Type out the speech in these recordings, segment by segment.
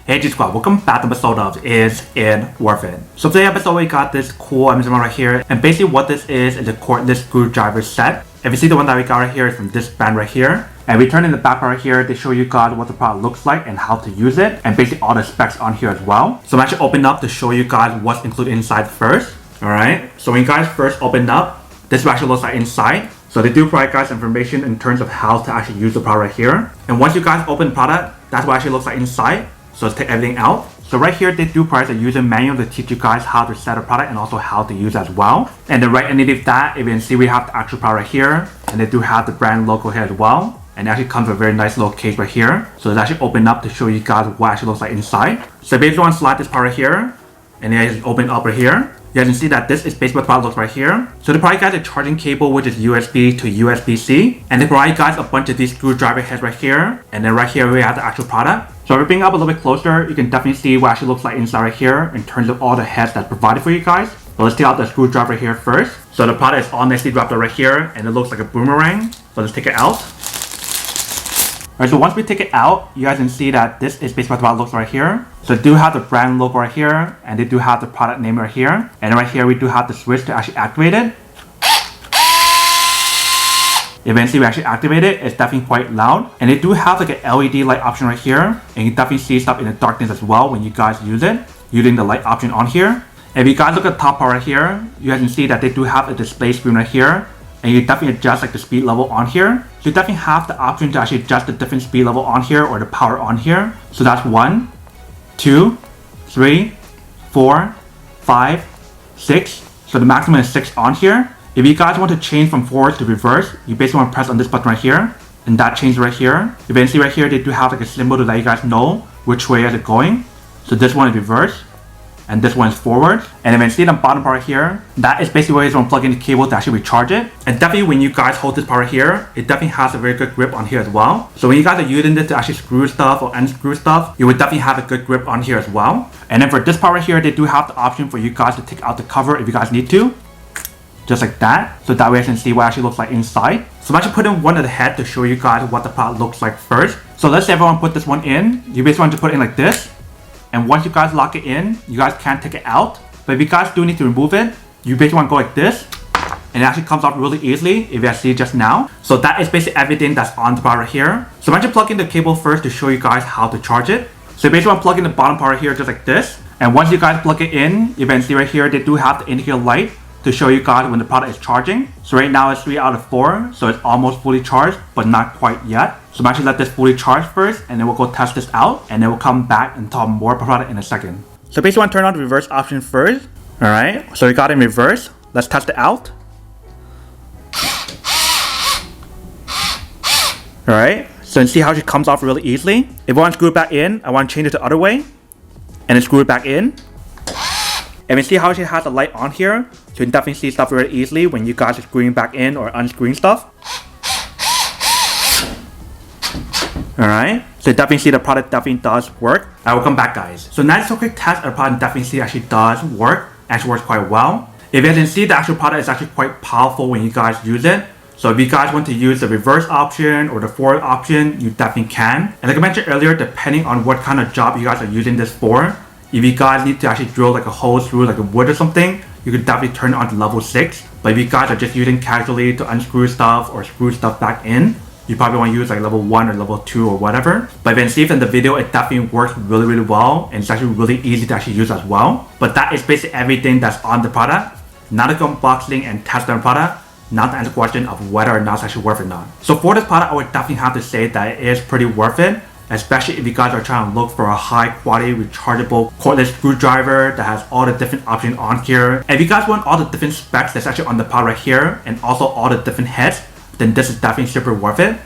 Hey G Squad, welcome back to episode of Is It Worth It? So today's episode we got this cool Amazon right here, and basically what this is a cordless screwdriver set. If you see the one that we got right here is from this brand right here. And we turn in the back part right here, they show you guys what the product looks like and how to use it, and basically all the specs on here as well. So I'm actually opening up to show you guys what's included inside first. Alright, so when you guys first open up, this is what actually looks like inside. So they do provide guys information in terms of how to actually use the product right here. And once you guys open the product, that's what it actually looks like inside. So let's take everything out. So right here, they do provide a user manual to teach you guys how to set a product and also how to use it as well. And then right underneath that, if you can see, we have the actual product right here. And they do have the brand logo here as well. And it actually comes with a very nice little case right here. So let's actually open up to show you guys what it actually looks like inside. So basically, want to slide this part right here. And then just open up right here. You guys can see that this is basically what the product looks right here. So they provide you guys a charging cable, which is USB to USB-C. And they provide you guys a bunch of these screwdriver heads right here. And then right here, we have the actual product. So if we bring it up a little bit closer, you can definitely see what it actually looks like inside right here in terms of all the heads that's provided for you guys. So let's take out the screwdriver here first. So the product is all nicely wrapped up right here, and it looks like a boomerang. So let's take it out. Alright, so once we take it out, you guys can see that this is basically what the product looks right here. So they do have the brand logo right here, and they do have the product name right here. And right here, we do have the switch to actually activate it. Eventually, we actually activate it. It's definitely quite loud. And they do have like an LED light option right here. And you can definitely see stuff in the darkness as well when you guys use it, using the light option on here. And if you guys look at the top part right here, you guys can see that they do have a display screen right here. And you definitely adjust like the speed level on here. So you definitely have the option to actually adjust the different speed level on here or the power on here. So that's 1, 2, 3, 4, 5, 6. So the maximum is 6 on here. If you guys want to change from forward to reverse, you basically want to press on this button right here. And that changes right here. You can see right here, they do have like a symbol to let you guys know which way is it going. So this one is reverse. And this one is forward. And if you can see the bottom part right here, that is basically where you want to plug in the cable to actually recharge it. And definitely when you guys hold this part right here, it definitely has a very good grip on here as well. So when you guys are using this to actually screw stuff or unscrew stuff, you would definitely have a good grip on here as well. And then for this part right here, they do have the option for you guys to take out the cover if you guys need to. Just like that. So that way you can see what it actually looks like inside. So I'm actually putting one of the head to show you guys what the product looks like first. So let's say everyone put this one in. You basically want to put it in like this. And once you guys lock it in, you guys can't take it out. But if you guys do need to remove it, you basically want to go like this. And it actually comes off really easily if you guys see just now. So that is basically everything that's on the bar right here. So I'm actually plugging the cable first to show you guys how to charge it. So you basically want to plug in the bottom part right here just like this. And once you guys plug it in, you can see right here, they do have the indicator light to show you guys when the product is charging. So right now it's 3 out of 4, so it's almost fully charged, but not quite yet. So I'm actually let this fully charge first, and then we'll go test this out, and then we'll come back and talk more about product in a second. So basically want to turn on the reverse option first. Alright, so we got it in reverse. Let's test it out. Alright, so you see how it comes off really easily. If I want to screw it back in, I want to change it the other way, and then screw it back in. And you see how it has a light on here, so you can definitely see stuff very easily when you guys are screwing back in or unscrewing stuff. Alright, so you definitely see the product definitely does work. I will come back guys. So now it's a quick test of the product definitely see actually does work, actually works quite well. If you can see, the actual product is actually quite powerful when you guys use it. So if you guys want to use the reverse option or the forward option, you definitely can. And like I mentioned earlier, depending on what kind of job you guys are using this for, if you guys need to actually drill like a hole through like a wood or something, you could definitely turn it on to level 6. But if you guys are just using casually to unscrew stuff or screw stuff back in, you probably want to use like level 1 or level 2 or whatever. But if you can see from the video, it definitely works really, really well. And it's actually really easy to actually use as well. But that is basically everything that's on the product. Now to go unboxing and test the product. Not to answer the question of whether or not it's actually worth it or not. So for this product, I would definitely have to say that it is pretty worth it. Especially if you guys are trying to look for a high quality rechargeable cordless screwdriver that has all the different options on here. And if you guys want all the different specs that's actually on the pod right here and also all the different heads, then this is definitely super worth it.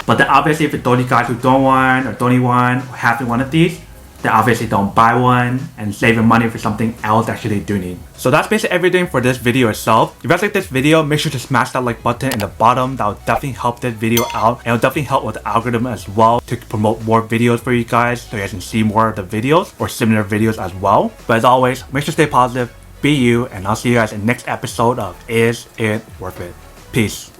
But then obviously if you those guys who don't want or don't need one or have one of these, then obviously don't buy one and save your money for something else that you do need. So that's basically everything for this video itself. If you guys like this video, make sure to smash that like button in the bottom. That will definitely help this video out, and it'll definitely help with the algorithm as well to promote more videos for you guys so you guys can see more of the videos or similar videos as well. But as always, make sure to stay positive, be you, and I'll see you guys in the next episode of Is It Worth It? Peace.